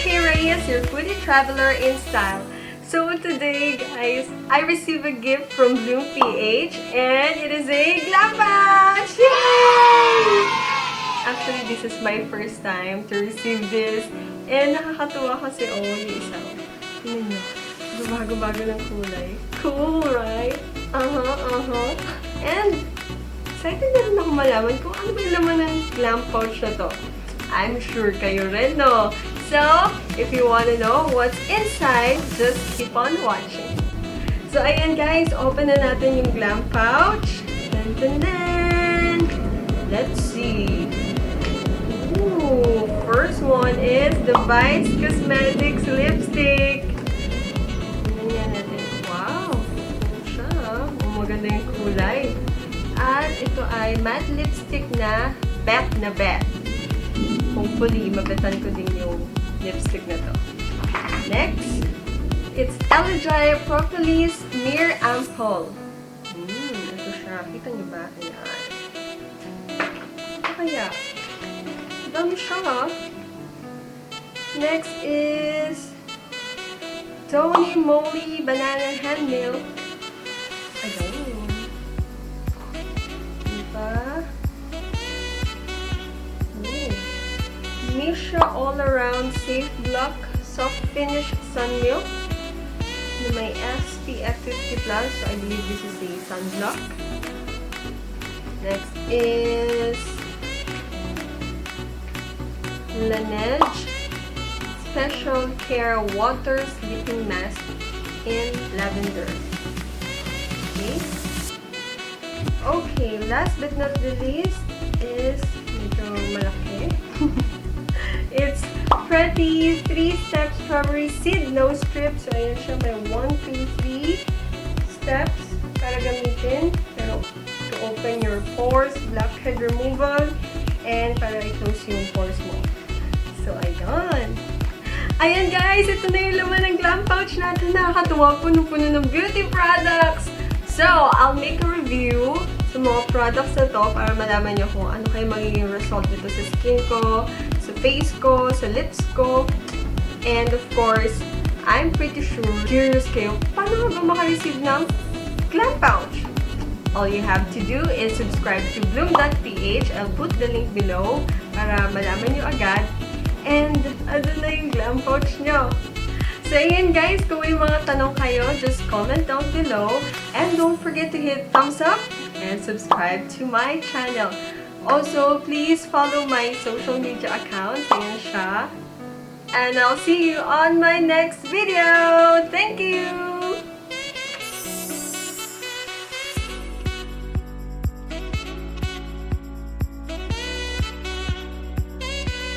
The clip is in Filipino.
okaereyes, your foodie traveler in style. So today, guys, I received a gift from BLOOMEPH and it is a GLAMPOUCH! Yay! Actually, this is my first time to receive this. And nakakatuwa kasi, yung isa. Tingnan nyo. Bago-bago ng kulay. Cool, right? And excited na rin ako malaman kung ano ba yung laman ng GLAMPOUCH na to. I'm sure kayo rin, no? So, if you want to know what's inside, just keep on watching. So, ayan guys, open na natin yung GLAMPOUCH. Dun, dun, dun. Let's see. Ooh, first one is the Vice Cosmetics Lipstick. Tingnan natin. Wow! Siya. Maganda yung kulay. At ito ay matte lipstick na bet na bet. Hopefully, mabetan ko din yung lipstick na to. Next, it's Elegay Propolis Smear Ampoule. Ito siya. Kita niyo ba? Ayan. Ito kaya. Dami siya, ha? Next is Tony Moly Banana Hand Milk. Ayan. Diba? Misha All Around Safe Block Soft Finish Sun Milk na may SPF 50+, so I believe this is the sunblock. Next is Laneige Special Care Water Sleeping Mask in Lavender. Okay, last but not the least is medyo malaki. It's Pretty 3-Step Strawberry Seed Nose Strip. So, ayan siya. May 1, 2, 3 steps para gamitin. Pero, to open your pores, blackhead removal, and para i-close yung pores mo. So, ayan. Ayan guys, ito na yung laman ng GLAMPOUCH natin. Nakakatuwa, puno-puno ng beauty products. So, I'll make a review sa mga products na to para malaman nyo kung ano kayo magiging result nito sa skin ko, sa face ko, sa lips ko. And of course, I'm pretty sure, curious kayo, paano ba makareceive ng GLAMPOUCH? All you have to do is subscribe to bloom.ph. I'll put the link below para malaman nyo agad. And, ano na yung GLAMPOUCH nyo? So, ayan guys, kung may mga tanong kayo, just comment down below. And don't forget to hit thumbs up and subscribe to my channel. Also, please follow my social media accounts. Ayan siya. And I'll see you on my next video. Thank you!